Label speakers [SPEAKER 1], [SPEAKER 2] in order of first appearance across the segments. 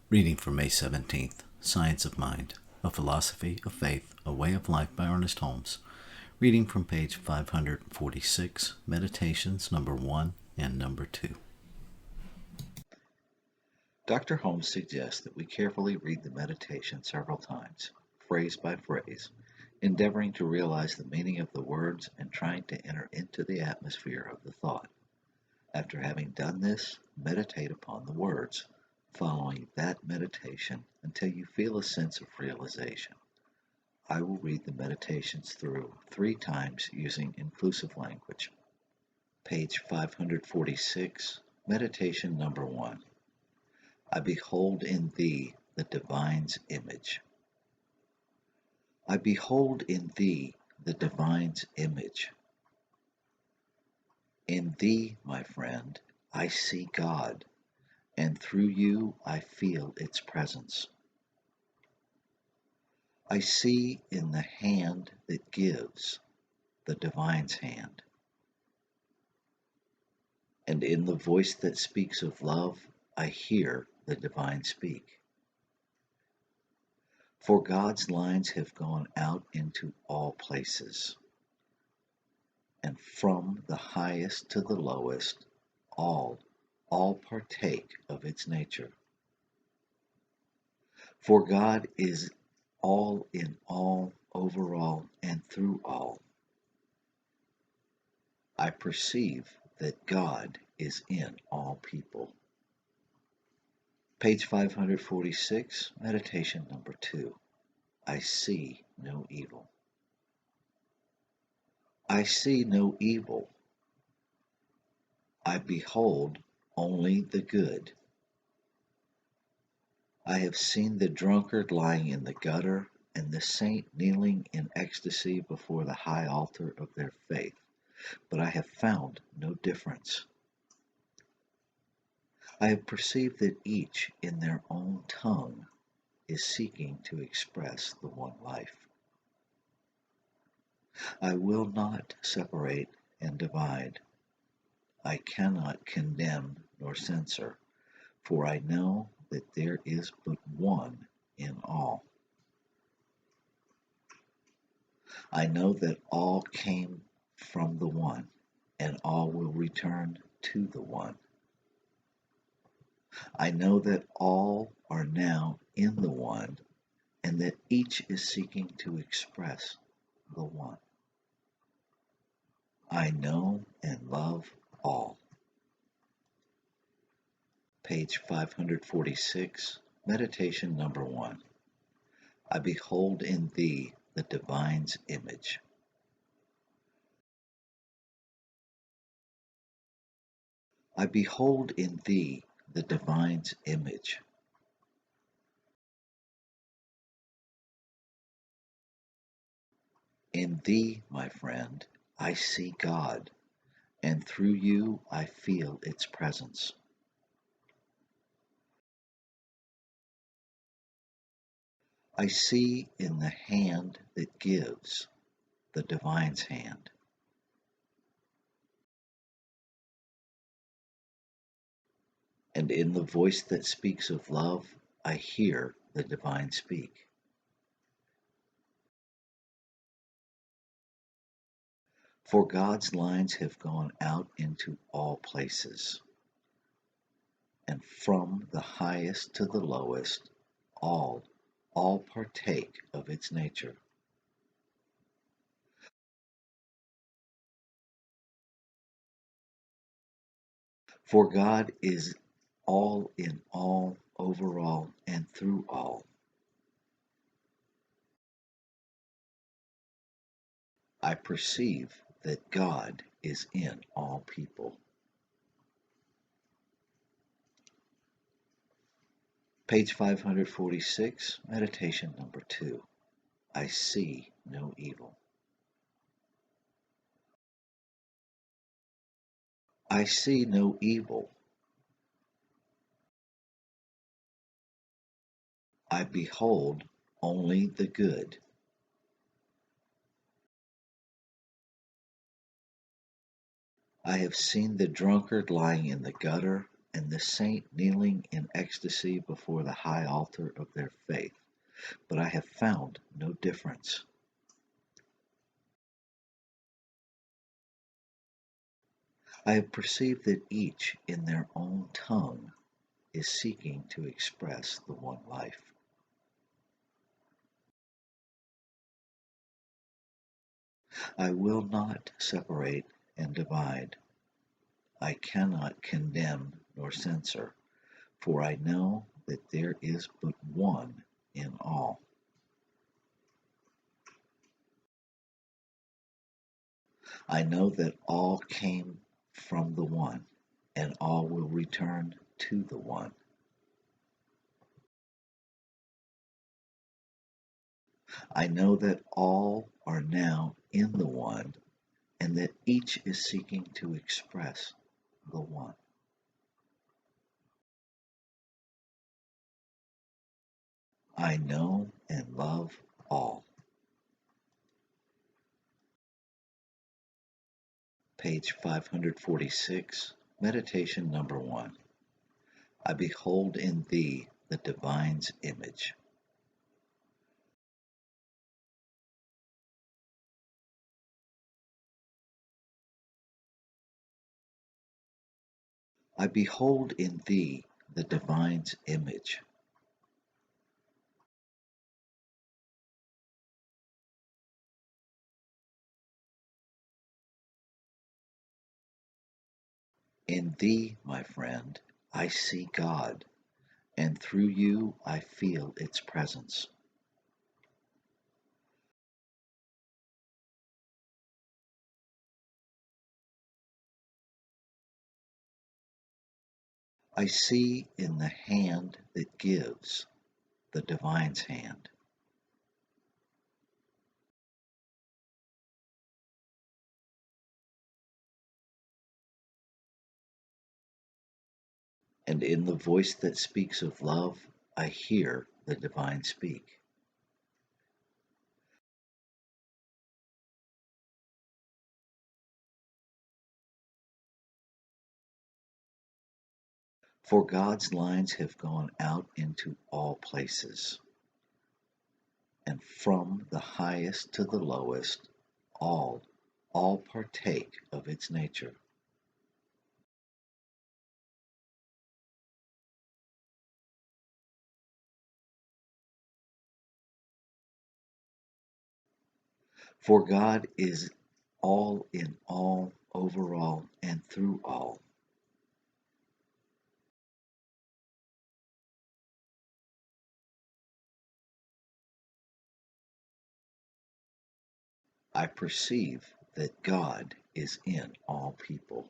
[SPEAKER 1] Reading from May 17th, Science of Mind, A Philosophy of Faith, A Way of Life by Ernest Holmes. Reading from page 546, Meditations number 1 and number 2.
[SPEAKER 2] Dr. Holmes suggests that we carefully read the meditation several times, phrase by phrase, endeavoring to realize the meaning of the words and trying to enter into the atmosphere of the thought. After having done this, meditate upon the words, following that meditation until you feel a sense of realization. I will read the meditations through 3 times using inclusive language. Page 546, Meditation number 1. I behold in thee the divine's image. I behold in thee the divine's image. In thee, my friend, I see God, and through you I feel its presence. I see in the hand that gives, the divine's hand. And in the voice that speaks of love, I hear the divine speak. For God's lines have gone out into all places, and from the highest to the lowest, all partake of its nature. For God is all in all, over all, and through all. I perceive that God is in all people. Page 546, Meditation number 2. I see no evil. I see no evil. I behold only the good. I have seen the drunkard lying in the gutter and the saint kneeling in ecstasy before the high altar of their faith, but I have found no difference. I have perceived that each in their own tongue is seeking to express the one life. I will not separate and divide. I cannot condemn nor censor, for I know that there is but one in all. I know that all came from the one, and all will return to the one. I know that all are now in the one, and that each is seeking to express the one. I know and love all. Page 546, Meditation number 1. I behold in thee the divine's image. I behold in thee the divine's image. In thee, my friend, I see God, and through you I feel its presence. I see in the hand that gives, the divine's hand. And in the voice that speaks of love, I hear the divine speak. For God's lines have gone out into all places, and from the highest to the lowest, all partake of its nature. For God is all in all, over all, and through all. I perceive that God is in all people. Page 546, Meditation number 2. I see no evil. I see no evil. I behold only the good. I have seen the drunkard lying in the gutter and the saint kneeling in ecstasy before the high altar of their faith, but I have found no difference. I have perceived that each in their own tongue is seeking to express the one life. I will not separate and divide. I cannot condemn nor censor, for I know that there is but one in all. I know that all came from the one, and all will return to the one. I know that all are now in the one, and that each is seeking to express the one. I know and love all. Page 546, Meditation number 1. I behold in thee the divine's image. I behold in thee the divine's image. In thee, my friend, I see God, and through you I feel its presence. I see in the hand that gives, the divine's hand, and in the voice that speaks of love, I hear the divine speak. For God's lines have gone out into all places, and from the highest to the lowest, all, all partake of its nature. For God is all in all, over all, and through all. I perceive that God is in all people.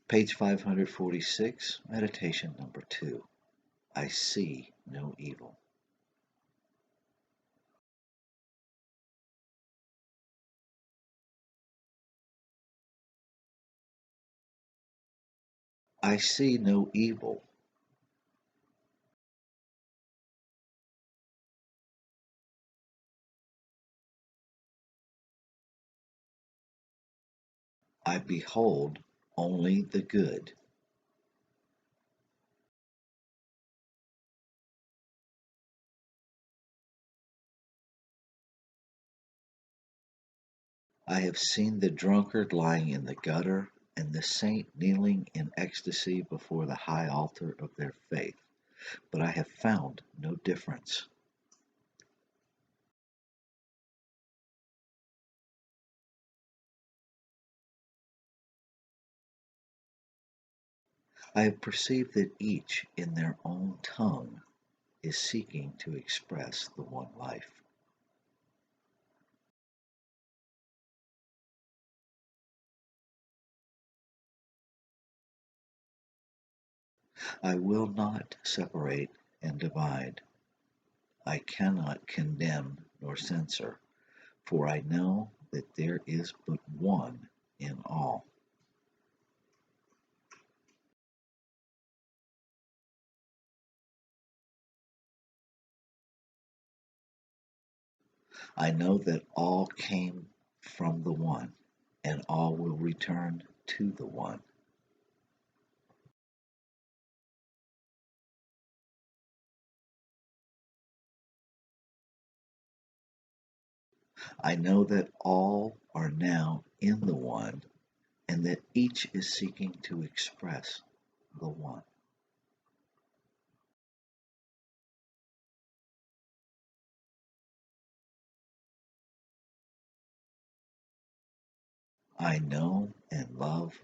[SPEAKER 2] Page 546, Meditation number 2. I see no evil. I see no evil. I behold only the good. I have seen the drunkard lying in the gutter, and the saint kneeling in ecstasy before the high altar of their faith, but I have found no difference. I have perceived that each in their own tongue is seeking to express the one life. I will not separate and divide. I cannot condemn nor censor, for I know that there is but one in all. I know that all came from the One, and all will return to the One. I know that all are now in the One, and that each is seeking to express the One. I know and love